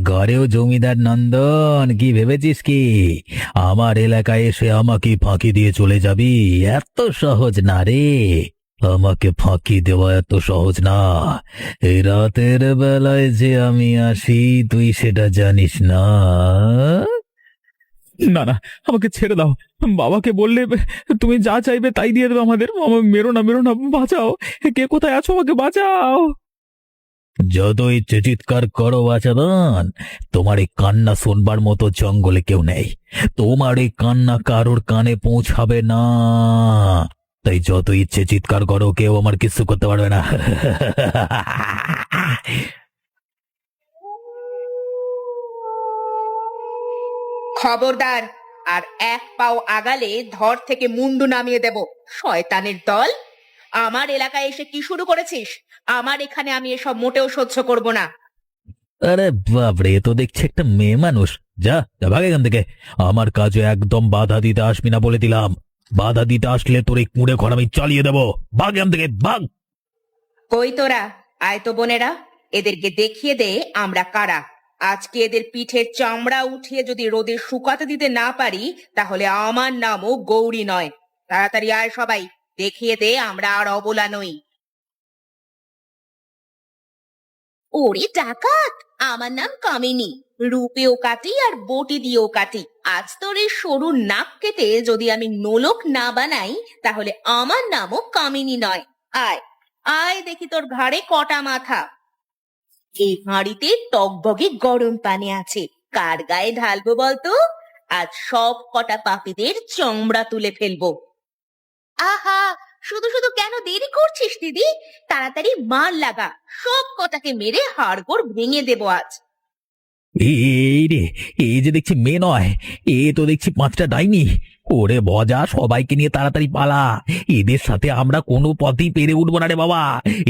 ঘরেও জমিদার নন্দন, কি ভেবেছিস কি আমার এলাকায় এসে আমাকে ফাঁকি দিয়ে চলে যাবি? এত সহজ না রে। আমাকে ফাঁকি দেওয়া এত সহজ না। এই রাতের বেলায় যে আমি আসি তুই সেটা জানিস না। না না, আমাকে ছেড়ে দাও। বাবাকে বললে তুমি যা চাইবে তাই দিয়ে দেবে আমাদের। মেরো না, মেরো না, বাঁচাও। কে কোথায় আছো, আমাকে বাঁচাও। যত ইচ্ছে চিৎকার করো বাচাদান, তোমার এই কান্না শোনবার মতো জঙ্গলে কেউ নেই। তোমার এই কান্না কারোর কানে পৌঁছাবে না। তাই যত ইচ্ছে চিৎকার করো, কেউ আমার কিছু করতে পারবে না। খবরদার, আর এক পাও আগালে ধর থেকে মুন্ডু নামিয়ে দেব। শয়তানের দল, আমার এলাকায় এসে কি শুরু করেছিস? আমার এখানে আমি এসব মোটেও সহ্য করব না। আরে বাপরে, এ তো দেখছি একটা মেয়ে মানুষ। যা যা, ভাগ এখান থেকে। আমার কাজে একদম বাধা দিতে আসবি না বলে দিলাম। বাধা দিতে আসলে তোর এই কুঁড়ে ঘর আমি চালিয়ে দেবো। ভাগ এখান থেকে, ভাগ। কই তোরা, আয় তো বোনেরা, এদেরকে দেখিয়ে দে আমরা কারা। আজকে এদের পিঠের চামড়া উঠিয়ে যদি রোদে শুকাতে দিতে না পারি, তাহলে আমার নামও গৌরী নয়। তাড়াতাড়ি আয় সবাই, দেখিয়ে দে আমরা আর অবলা নই। ওরে ডাকাত, আমার নাম কামিনী। রূপেও কাটি আর বটি দিয়েও কাটি। আজ তোর এই সরু নাক কেটে যদি আমি নোলক না বানাই, তাহলে আমার নামও কামিনী নয়। আয় আয়, দেখি তোর ঘাড়ে কটা মাথা। এই হাঁড়িতে টকবগে গরম পানি আছে, কার গায়ে ঢালবো বলতো? আজ সব কটা পাপীদের চামড়া তুলে ফেলবো। আহা, শুধু শুধু কেন দেরি করছিস দিদি? তাড়াতাড়ি মার লাগা, সব কটাকে মেরে হাড়গোড় ভেঙে দেবো আজ। এই রে, এই যে দেখছি মেয়ে নয়, এ তো দেখছি পাঁচটা ডাইনি। ওরে বজা, সবাইকে নিয়ে তাড়াতাড়ি পালা। এদের সাথে আমরা কোনো পথেই পেরে উঠবো না রে বাবা।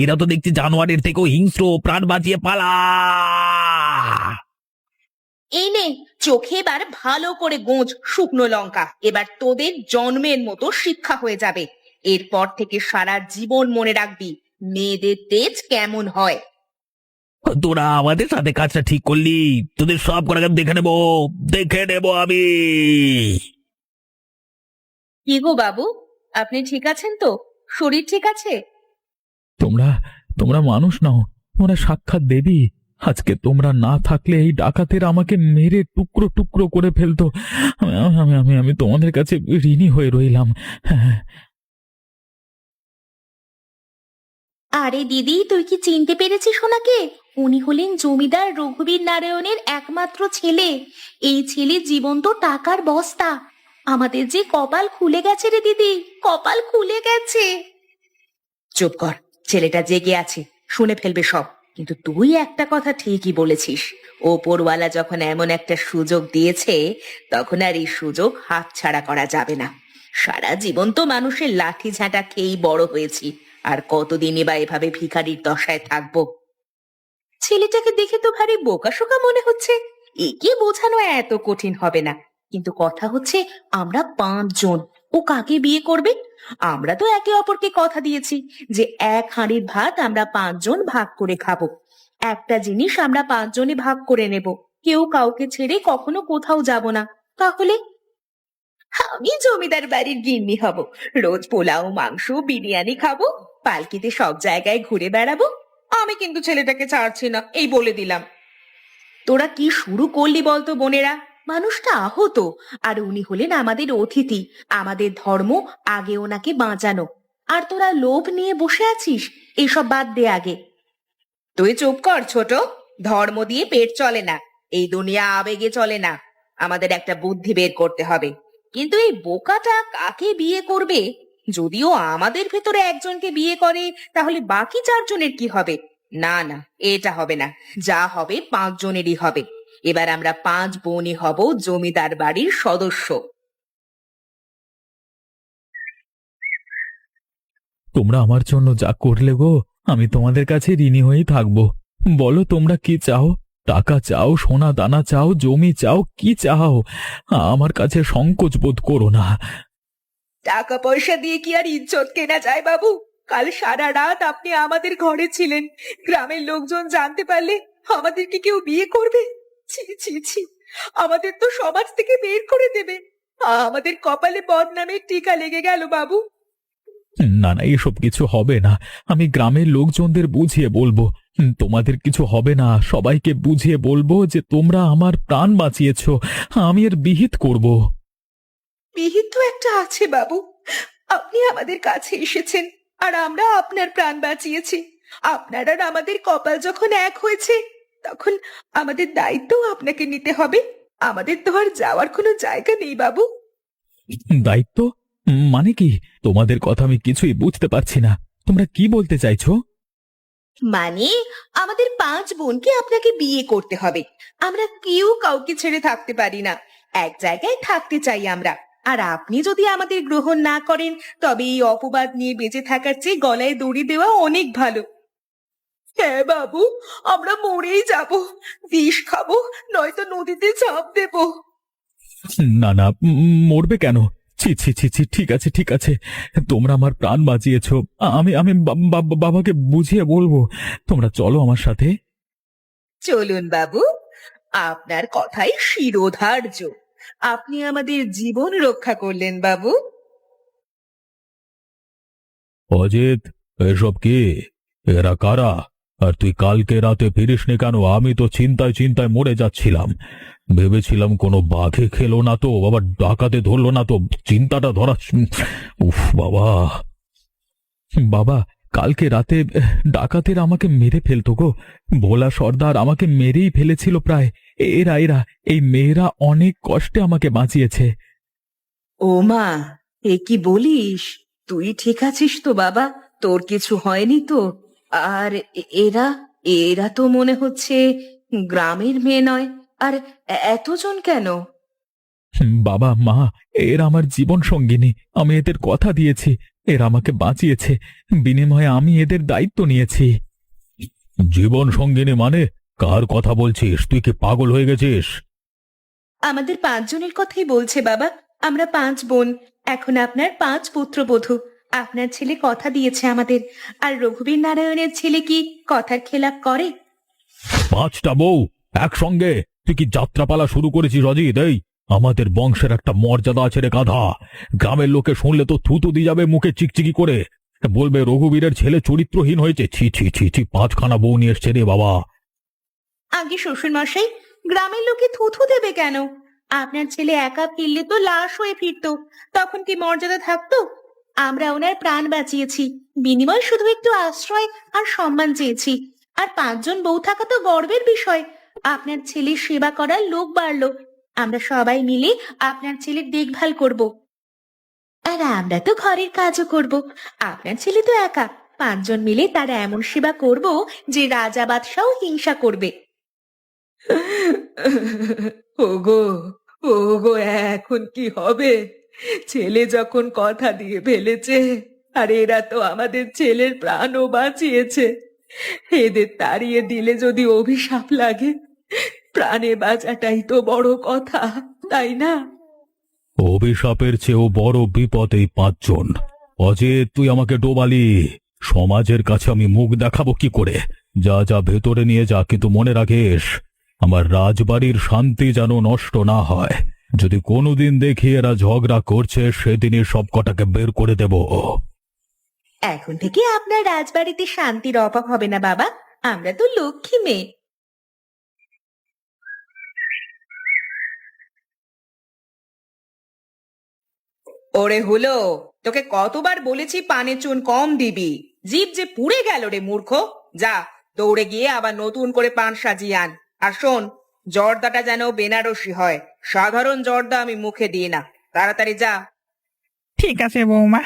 এরা তো দেখছি জানোয়ারের থেকেও হিংস্র। প্রাণ বাঁচিয়ে পালা। এই নে, চোখে এবার ভালো করে গোঁজ শুকনো লঙ্কা। এবার তোদের জন্মের মতো শিক্ষা হয়ে যাবে। এরপর থেকে সারা জীবন মনে রাখবি মেয়েদের তেজ কেমন হয়। তোরা আমাদের সাথে কাজটা ঠিক করলি, তোদের সব করা দেখে নেবো, দেখে নেবো আমি। কি গো বাবু, আপনি ঠিক আছেন তো? শরীর ঠিক আছে? তোমরা তোমরা মানুষ নও, তোমরা সাক্ষাৎ দেবী। আজকে তোমরা না থাকলে এই ডাকাতের আমাকে মেরে টুকরো টুকরো করে ফেলতো। আমি আমি আমি আমি তোমাদের কাছে ঋণী হয়ে রইলাম। হ্যাঁ। আরে দিদি, তুই কি চিনতে পেরেছিস ওনাকে? উনি হলেন জমিদার রঘুবীর নারায়ণের একমাত্র ছেলে। এই ছেলে জীবন্ত টাকার বস্তা। আমাদের যে কপাল খুলে গেছে রে দিদি, কপাল খুলে গেছে। চুপ কর, ছেলেটা জেগে আছে, শুনে ফেলবে সব। কিন্তু তুই একটা কথা ঠিকই বলেছিস, ওপরওয়ালা যখন এমন একটা সুযোগ দিয়েছে, তখন আর এই সুযোগ হাতছাড়া করা যাবে না। সারা জীবন তো মানুষের লাঠি ঝাঁটা খেয়েই বড় হয়েছি, আর কতদিনই বা এভাবে ভিখারির দশায় থাকবো। ছেলেটাকে দেখে তো ভারী বোকাশোকা মনে হচ্ছে। একে বোঝানো এত কঠিন হবে না। কিন্তু কথা হচ্ছে, আমরা 5 জন, ও কাকে বিয়ে করবে? আমরা তো একে অপরকে কথা দিয়েছি যে এক হাঁড়ির ভাত আমরা 5 জন ভাগ করে খাবো। একটা জিনিস আমরা 5 জনই ভাগ করে নেব। কেউ কাউকে ছেড়ে কখনো কোথাও যাব না। তাহলে আমি জমিদার বাড়ির গিন্নি হব, রোজ পোলাও মাংস বিরিয়ানি খাবো, পালকিতে সব জায়গায় ঘুরে বেড়াবো। আমি কিন্তু ছেলেটাকে ছাড়ছি না, এই বলে দিলাম। তোরা কি শুরু করলি বলতো বোনেরা? মানুষটা আহত, আর উনি হলেন আমাদের অতিথি। আমাদের ধর্ম আগে ওনাকে বাঁচানো। আর তোরা লোভ নিয়ে বসে আছিস, এসব বাদ দে আগে। তুই চুপ কর ছোট। ধর্ম দিয়ে পেট চলে না, এই দুনিয়া আবেগে চলে না। আমাদের একটা বুদ্ধি বের করতে হবে। কিন্তু এই বোকাটা কাকে বিয়ে করবে? যদিও আমাদের ভেতরে একজনকে বিয়ে করে, তাহলে বাকি 4 জনের কি হবে? না না, এটা হবে না। যা হবে 5 জনেরই হবে। এবার আমরা 5 বোনই হব জমিদার বাড়ির সদস্য। তোমরা আমার জন্য যা করলে গো, আমি তোমাদের কাছে ঋণী হয়েই থাকবো। বলো তোমরা কি চাও? টাকা চাও, সোনা দানা চাও, জমি চাও, কি চাও? আমার কাছে সংকোচ বোধ করো না। টাকা পয়সা দিয়ে কি আর ইজ্জত কেনা যায় বাবু? কাল সারা রাত আপনি আমাদের ঘরে ছিলেন। গ্রামের লোকজন জানতে পারলে আমাদেরকে কেউ বিয়ে করবে? ছি ছি ছি, আমাদের তো সমাজ থেকে বের করে দেবে। আমাদের কপালে বদনামের টিকা লেগে গেল বাবু। না না, এসব কিছু হবে না। আমি গ্রামের লোকজনদের বুঝিয়ে বলবো। তোমাদের কিছু হবে না, সবাইকে বুঝিয়ে বলবো যে তোমরা আমার প্রাণ বাঁচিয়েছো। আমি এর বিহিত করব। বিহিত তো একটা আছে বাবু। আপনি আমাদের কাছে এসেছেন আর আমরা আপনার প্রাণ বাঁচিয়েছি। আপনার আর আমাদের কপাল যখন এক হয়েছে, তখন আমাদের দায়িত্ব আপনাকে নিতে হবে। আমাদের তো আর যাওয়ার কোনো জায়গা নেই বাবু। দায়িত্ব মানে কি? তোমাদের কথা আমি কিছুই বুঝতে পারছি না। তোমরা কি বলতে চাইছো? মানে আমাদের 5 বোনকে আপনাকে বিয়ে করতে হবে। আমরা কেউ কাউকে ছেড়ে থাকতে পারি না। এক জায়গায় থাকতে চাই আমরা। আর আপনি যদি আমাদের গ্রহণ না করেন, তবে এই অপবাদ নিয়ে বেঁচে থাকার চেয়ে গলায় দড়ি দেওয়া অনেক ভালো। হ্যাঁ বাবু, আমরা মরেই যাব। বিষ খাবো, নয়তো নদীতে ঝাঁপ দেব। না না, মরবে কেন? ছি ছি ছি ছি, ঠিক আছে ঠিক আছে। তোমরা আমার প্রাণ বাঁচিয়েছো। আমি আমি বাবাকে বুঝিয়ে বলবো। তোমরা চলো আমার সাথে। চলুন বাবু, আপনার কথাই শিরোধার্য। আপনি আমাদের জীবন রক্ষা করলেন বাবু। অজিত, এসব কি? এরা কারা? আর তুই কালকে রাতে ফিরিসনি কেন? আমি তো চিন্তায় চিন্তায় মরে যাচ্ছিলাম। ভেবেছিলাম কোনো বাঘে খেলো না তো, আবার ডাকাতে ধরলো না তো। চিন্তাটা ধরা। উফ বাবা। বাবা, কালকে রাতে ডাকাতের আমাকে মেরে ফেলতো গো। ভোলা সর্দার আমাকে মেরেই ফেলেছিল প্রায়। এরা এরা এই মেয়েরা অনেক কষ্টে আমাকে বাঁচিয়েছে। ও মা, এ কি বলিস? তুই ঠিক আছিস তো বাবা? তোর কিছু হয়নি তো? আর এরা এরা তো মনে হচ্ছে গ্রামের মেয়ে নয়। আর এতজন কেন? বাবা মা, এরা আমার জীবন সঙ্গিনী। আমি এদের কথা দিয়েছি, এরা আমাকে বাঁচিয়েছে। বিনিময়ে আমি এদের দায়িত্ব নিয়েছি। জীবন সঙ্গিনী মানে? কার কথা বলছিস? তুই কি পাগল হয়ে গেছিস? আমাদের 5 জনের কথাই বলছে বাবা। আমরা 5 বোন। এখন আপনার 5 পুত্রবধূ। আপনার ছেলে কথা দিয়েছে আমাদের। আর রঘুবীর নারায়ণের ছেলে কি কথার খেলাপ করে? 5টা বউ একসঙ্গে? তুই কি যাত্রাপালা শুরু করেছিস অজিত? এই, আমাদের বংশের একটা মর্যাদা আছে রে গাধা। গ্রামের লোকে শুনলে তো থুতু দিয়ে যাবে মুখে চিকচিকি করে। বলবে রঘুবীরের ছেলে চরিত্রহীন হয়েছে। ছি ছি ছি ছি, 5খানা বউ নিয়ে এসছে রে বাবা। আগে শ্বশুর মশাই, গ্রামের লোকে থুথু দেবে কেন? আপনার ছেলে একা ফিরলে তো লাশ হয়ে ফিরতো। তখন কি মর্যাদা থাকতো? আমরা ওনার প্রাণ বাঁচিয়েছি, বিনিময় শুধু একটু আশ্রয় আর সম্মান চেয়েছি। আর 5 জন বউ থাকা তো গর্বের বিষয়। আপনার ছেলের সেবা করার লোক বাড়লো। আমরা সবাই মিলে আপনার ছেলের দেখভাল করব। আর আমরা তো ঘরের কাজও করব। আপনার ছেলে তো একা, 5 জন মিলে তার এমন সেবা করব যে রাজা বাদশাও হিংসা করবে। ওগো, ওগো, এখন কি হবে? ছেলে যখন কথা দিয়ে ফেলেছে, আর এরা তো আমাদের ছেলের প্রাণও বাঁচিয়েছে। এদের তাড়িয়ে দিলে যদি অভিশাপ লাগে, প্রাণে বাঁচাটাই তো বড় কথা, তাই না? অভিশাপের চেয়েও বড় বিপদ এই 5 জন। অজিত, তুই আমাকে ডোবালি। সমাজের কাছে আমি মুখ দেখাবো কি করে? যা যা ভেতরে নিয়ে যা, কিন্তু মনে রাখিস, আমার রাজবাড়ির শান্তি যেন নষ্ট না হয়। যদি কোনোদিন দেখি এরা ঝগড়া করছে, সেদিনই সব কটাকে বের করে দেব। এখন থেকে আপনার রাজবাড়িতে শান্তির অভাব হবে না বাবা। আমরা তো লক্ষ্মী মেয়ে। ওরে হলো, তোকে কতবার বলেছি পানে চুন কম দিবি। জিভ যে পুড়ে গেল রে মূর্খ। যা, দৌড়ে গিয়ে আবার নতুন করে পান সাজিয়ে আন। আর শোন, জর্দাটা যেন বেনারসি হয়। সাধারণ জর্দা আমি মুখে দিই না। তাড়াতাড়ি যা। ঠিক আছে বৌমা,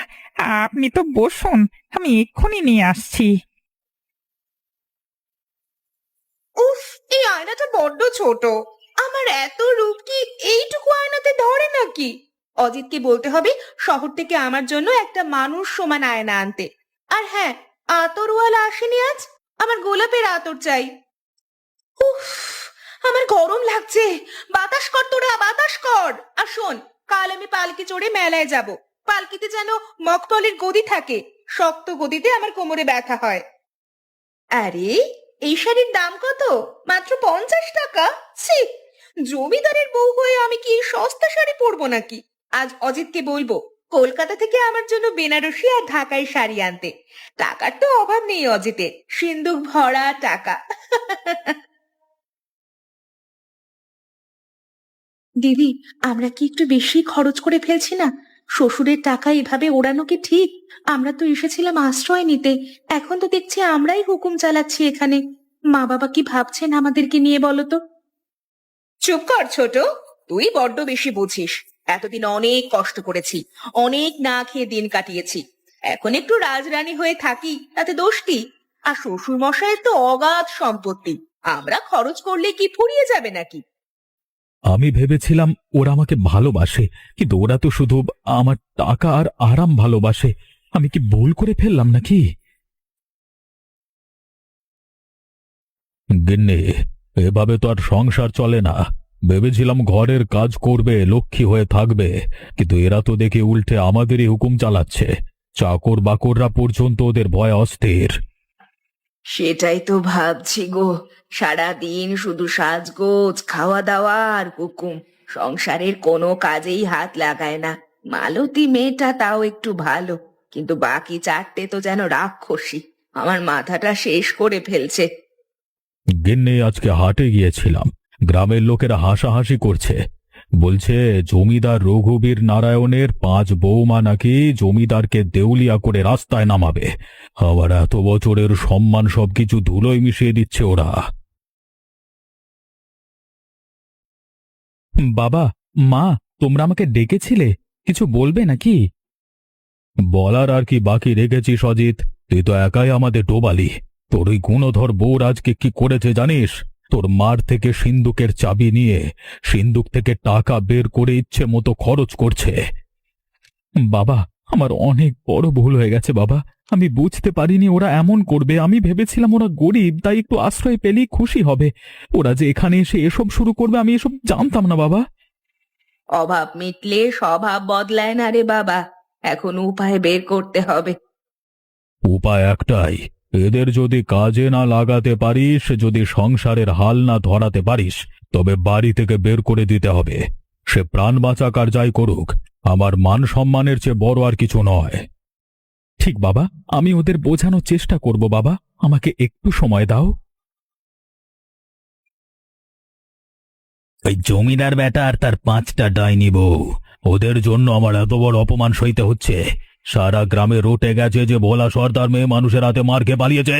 আপনি তো বসুন, আমি এক্ষুনি নিয়ে আসছি। উফ, এই আয়নাটা বড্ড ছোট। আমার এত রূপ কি এইটুকু আয়নাতে ধরে নাকি? অজিতকে বলতে হবে শহর থেকে আমার জন্য একটা মানুষ সমান আয়না আনতে। আর হ্যাঁ, আতরওয়ালা আসেনি আজ। আমার গোলাপের আতর চাই। উফ, আমার গরম লাগছে। বাতাস কর তোরা, বাতাস কর। আর শোন, কাল আমি পালকি চড়ে মেলায় যাব। পালকিতে যেন মখমলের গদি থাকে। শক্ত গদিতে আমার কোমরে ব্যথা হয়। আরে, এই শাড়ির দাম কত? মাত্র 50 টাকা? ছি! জমিদারের বউ হয়ে আমি কি এই সস্তা শাড়ি পরবো নাকি? আজ অজিতকে বলবো কলকাতা থেকে আমার জন্য বেনারসি আর ঢাকাই শাড়ি আনতে। টাকার তো অভাব নেই অজিতের, সিন্দুক ভরা টাকা। দিদি, আমরা কি একটু বেশি খরচ করে ফেলছি না? শ্বশুরের টাকা এভাবে ওড়ানো কি ঠিক? আমরা তো এসেছিলাম আশ্রয় নিতে, এখন তো দেখছি আমরাই হুকুম চালাচ্ছি এখানে। মা বাবা কি ভাবছেন আমাদেরকে নিয়ে বলো তো? চুপ কর ছোট, তুই বড্ড বেশি বুঝিস। এতদিন অনেক কষ্ট করেছি, অনেক না খেয়ে দিন কাটিয়েছি। এখন একটু রাজরানী হয়ে থাকি, তাতে দোষ কি? আর শ্বশুর মশাইয়ের তো অগাধ সম্পত্তি, আমরা খরচ করলে কি ফুরিয়ে যাবে নাকি? আমি ভেবেছিলাম ওরা আমাকে ভালোবাসে, কিন্তু ওরা তো শুধু আমার টাকা আর আরাম ভালোবাসে। আমি কি ভুল করে ফেললাম নাকি? গিন্নি, এভাবে তো আর সংসার চলে না। ভেবেছিলাম ঘরের কাজ করবে, লক্ষ্মী হয়ে থাকবে, কিন্তু এরা তো দেখে উল্টে আমাদেরই হুকুম চালাচ্ছে। চাকর বাকররা পর্যন্ত ওদের ভয় অস্থির। সেটাই তো ভাবছি গো, সারাদিন শুধু সাজগোজ, খাওয়া দাওয়া আর হুকুম। সংসারের কোনো কাজেই হাত লাগায় না। মালতী মেয়েটা তাও একটু ভালো, কিন্তু বাকি চারটে তো যেন রাক্ষসী, আমার মাথাটা শেষ করে ফেলছে। গিন্নি, আজকে হাটে গিয়েছিলাম, গ্রামের লোকেরা হাসাহাসি করছে। বলছে জমিদার রঘুবীর নারায়ণের 5 বৌমা নাকি জমিদারকে দেউলিয়া করে রাস্তায় নামাবে। আবার এত বছরের সম্মান সবকিছু ধুলোয় মিশিয়ে দিচ্ছে ওরা। বাবা, মা, তোমরা আমাকে ডেকেছিলে, কিছু বলবে নাকি? বলার আর কি বাকি রেখেছিস অজিত? তুই তো একাই আমাদের ডোবালি। তোর ওই গুণধর বউর আজকে কি করেছে জানিস? তোর মার থেকে সিন্দুকের চাবি নিয়ে সিন্দুক থেকে টাকা বের করে ইচ্ছে মতো খরচ করছে। বাবা, আমার অনেক বড় ভুল হয়ে গেছে বাবা। আমি বুঝতে পারিনি ওরা এমন করবে। আমি ভেবেছিলাম ওরা গরিব, তাই একটু আশ্রয় পেলেই খুশি হবে। ওরা যে এখানে এসে এসব শুরু করবে আমি এসব জানতাম না বাবা। অভাব মিটলে স্বভাব বদলায় না রে বাবা, এখন উপায় বের করতে হবে। উপায় একটাই, এদের যদি কাজে না লাগাতে পারিস, যদি সংসারের হাল না ধরাতে পারিস, তবে বাড়ি থেকে বের করে দিতে হবে। সে প্রাণ বাঁচাক আর যাই করুক, আমার মান সম্মানের চেয়ে বড় আর কিছু নয়। ঠিক বাবা, আমি ওদের বোঝানোর চেষ্টা করব বাবা, আমাকে একটু সময় দাও। ওই জমিদার বেটা আর তার 5টা ডাইনি বউ, ওদের জন্য আমার এত বড় অপমান সইতে হচ্ছে। সারা গ্রামে রটে গেছে যে ভোলা সর্দার মেয়ে মানুষের হাতে মার খেয়ে পালিয়েছে।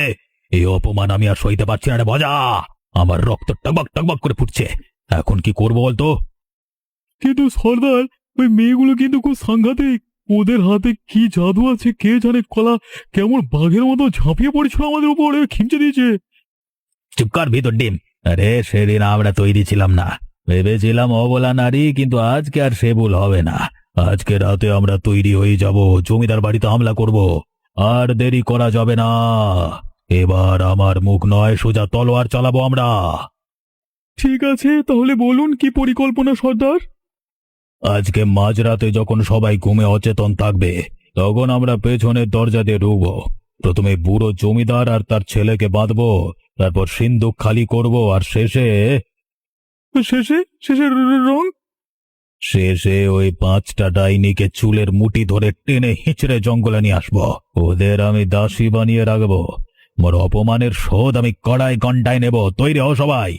এই অপমান আমি আর সইতে পারছি না রে ভজা। আমার রক্ত টকবক টকবক করে ফুটছে। এখন কি করবো বলতো? কিন্তু সর্দার, ওই মেয়েগুলো কিন্তু খুব সাংঘাতিক। ওদের হাতে কি জাদু আছে কে জানে, কলা কেমন বাঘের মতো ঝাঁপিয়ে পড়েছিল আমাদের উপর, খিমচে দিয়েছে। চুপ কর ভিতর ডিম। আরে সেদিন আমরা তৈরি ছিলাম না, ভেবেছিলাম অবলা নারী, কিন্তু আজকে আর সে ভুল হবে না। আজকে রাতে আমরা তৈরি হয়ে যাব, জমিদার বাড়িতে হামলা করব। আর দেরি করা যাবে না। এবার আমার মুখ নয়, সোজা তলোয়ার চালাবো আমরা। ঠিক আছে, তাহলে বলুন কি পরিকল্পনা সর্দার? আজকে মাঝরাতে যখন সবাই ঘুমে অচেতন থাকবে, তখন আমরা পেছনের দরজা দিয়ে ঢুকবো। প্রথমে বুড়ো জমিদার আর তার ছেলেকে বাঁধবো, তারপর সিন্দুক খালি করব, আর শেষে শেষে শেষে রং? শেষে ওই 5টা ডাইনিকে চুলের মুঠি ধরে টেনে হিঁচড়ে জঙ্গলে নিয়ে আসবো। ওদের আমি দাসী বানিয়ে রাখবো। মোর অপমানের শোধ আমি কড়াই গন্ডায় নেব। তৈরি হও সবাই।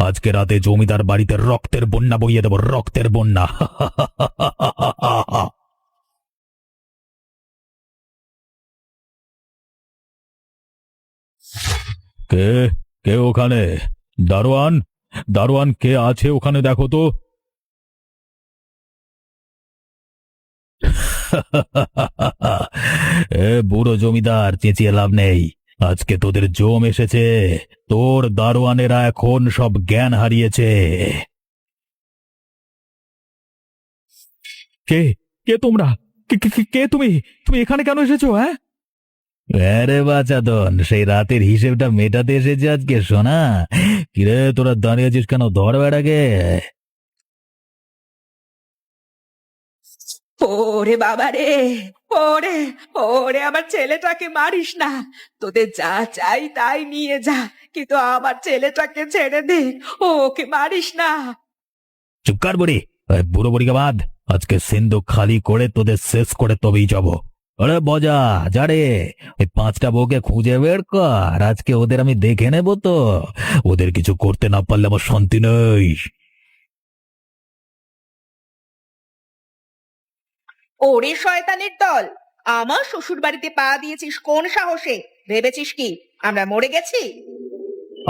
আজকে রাতে জমিদার বাড়িতে রক্তের বন্যা বইয়ে দেব, রক্তের বন্যা। কে কে ওখানে? দারোয়ান, দারোয়ান, কে আছে ওখানে দেখো তো। এ বুড়ো জমিদার, চেঁচিয়ে লাভ নেই। আজকে তোদের জম এসেছে। তোর দারোয়ানেরা এখন সব জ্ঞান হারিয়েছে। কে কে তোমরা? কে তুমি? তুমি এখানে কেন এসেছো? হ্যাঁ, আরে বাচাদন, সেই রাতের হিসেবটা মেটাতে এসেছে আজকে। শোনা, কিরে তোরা দাঁড়িয়ে আছিস কেন? ধর বেড়াকে। ওরে বাবা রে, ওরে ওরে আমার ছেলেটাকে মারিস না। তোদের যা চাই তাই নিয়ে যা, কিন্তু আমার ছেলেটাকে ছেড়ে দে, ওকে মারিস না। চুপ কর বুড়ি, ওই বুড়ো বুড়িকে বাদ। আজকে সিন্ধু খালি করে তোদের শেষ করে তবেই যাব। আরে বজা যা রে, ওই 5টা বউকে খুঁজে বের কর। আজকে ওদের আমি দেখে নেব তো, ওদের কিছু করতে না পারলে আমার শান্তি নেই। ওরে শয়তানের দল, আমার শ্বশুর বাড়িতে পা দিয়েছিস কোন সাহসে? ভেবেছিস কি আমরা মরে গেছি?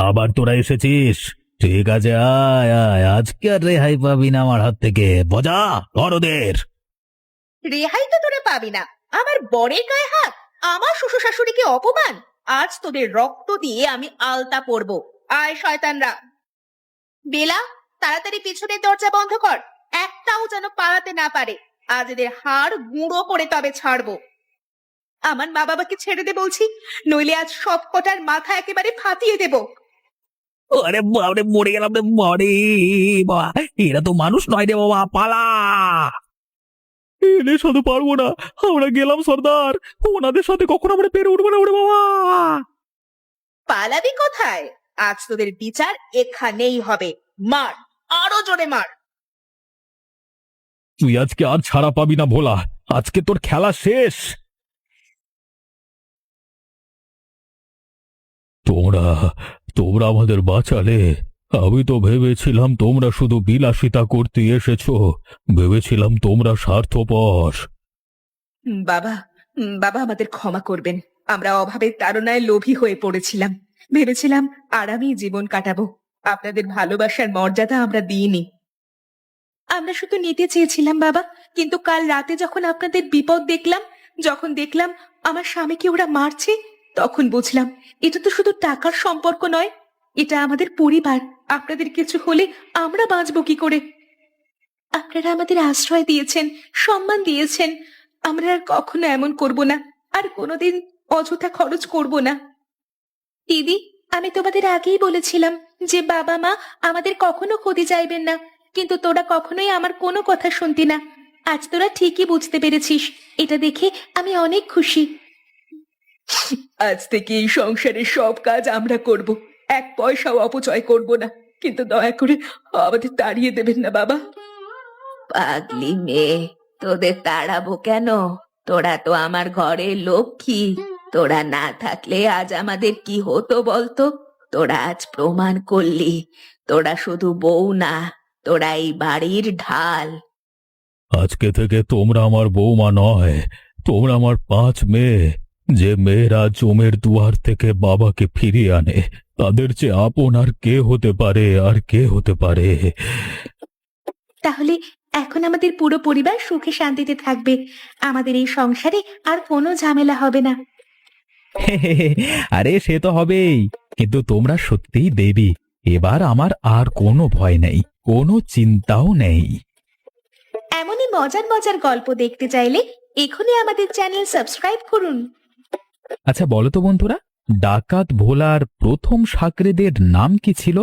আবার তোরা এসেছিস? ঠিক আছে, আয় আয়, আজকে আর রেহাই পাবি না আমার হাত থেকে। বজা ধর ওদের। রেহাই তো তোরা পাবি না। আমার বরের গায়ে হাত, আমার শ্বশুর শাশুড়িকে অপমান। আজ তোদের রক্ত দিয়ে আমি আলতা পরবো। আয় শয়তানরা। বেলা, তাড়াতাড়ি পিছনের দরজা বন্ধ কর, একটাও যেন পালাতে না পারে। আজ এদের হাড় গুঁড়ো করে তবে ছাড়বো। আমার মা বাবাকে ছেড়ে দে বলছি, নইলে আজ সব কটার মাথা একেবারে ফাটিয়ে দেব। আরে বাবারে, মরে গেলাম রে মরে। বাবা, এরা তো মানুষ নয় রে বাবা, পালা। এদের সাথে পারবো না, আমরা গেলাম সর্দার। ওনাদের সাথে কখন আমরা পেরে উঠবো না, ওরে বাবা। পালাবি কোথায়? আজ তোদের বিচার এখানেই হবে। মার, আরো জোরে মার। তুই আজকে আর ছাড়া পাবি না ভোলা, আজকে তোর খেলা শেষ। তোমরা তোমরা আমাদের বাঁচালে। আমি তো ভেবেছিলাম তোমরা শুধু বিলাসিতা করতে এসেছো, ভেবেছিলাম তোমরা স্বার্থপর। বাবা, বাবা আমাদের ক্ষমা করবেন। আমরা অভাবের তাড়নায় লোভী হয়ে পড়েছিলাম। ভেবেছিলাম আরামেই জীবন কাটাবো। আপনাদের ভালোবাসার মর্যাদা আমরা দিইনি। আমরা শুধু নিতে চেয়েছিলাম বাবা, কিন্তু কাল রাতে যখন আপনাদের বিপদ দেখলাম, যখন দেখলাম আমার স্বামীকে ওরা মারছে, তখন বুঝলাম এটা তো শুধু টাকার সম্পর্ক নয়, এটা আমাদের পরিবার। আপনাদের কিছু হলে আমরা বাঁচবো কি করে? আপনারা আমাদের আশ্রয় দিয়েছেন, সম্মান দিয়েছেন। আমরা আর কখনো এমন করব না, আর কোনোদিন অযথা খরচ করব না। দিদি, আমি তোমাদের আগেই বলেছিলাম যে বাবা মা আমাদের কখনো ক্ষতি চাইবেন না, কিন্তু তোরা কখনোই আমার কোনো কথা শুনতি না। আজ তোরা ঠিকই বুঝতে পেরেছিস, এটা দেখে আমি অনেক খুশি। আজ থেকে এই সংসারের সব কাজ আমরা করব, এক পয়সাও অপচয় করব না। কিন্তু দয়া করে আমাদের তাড়িয়ে দেবেন না বাবা। পাগলি মেয়ে, তোদের তাড়াবো কেন? তোরা তো আমার ঘরের লক্ষ্মী। তোরা না থাকলে আজ আমাদের কি হতো বলতো? তোরা আজ প্রমাণ করলি তোরা শুধু বউ না, তোরা এই বাড়ির ঢাল। আজকে থেকে তোমরা আমার বৌমা নয়, তোমরা আমার 5 মেয়ে। যে মেয়েরা জমের দুয়ার থেকে বাবাকে ফিরিয়ে আনে, তাদের চেয়ে আপন আর কে হতে পারে, আর কে হতে পারে? তাহলে এখন আমাদের পুরো পরিবার সুখে শান্তিতে থাকবে। আমাদের এই সংসারে আর কোনো ঝামেলা হবে না। আরে সে তো হবেই, কিন্তু তোমরা সত্যিই দেবী। এবার আমার আর কোনো ভয় নেই, কোনো চিন্তাও নেই। এমনই মজার মজার গল্প দেখতে চাইলে এখনই আমাদের চ্যানেল সাবস্ক্রাইব করুন। আচ্ছা বলো তো বন্ধুরা, ডাকাত ভোলার প্রথম সাকরেদের নাম কি ছিল?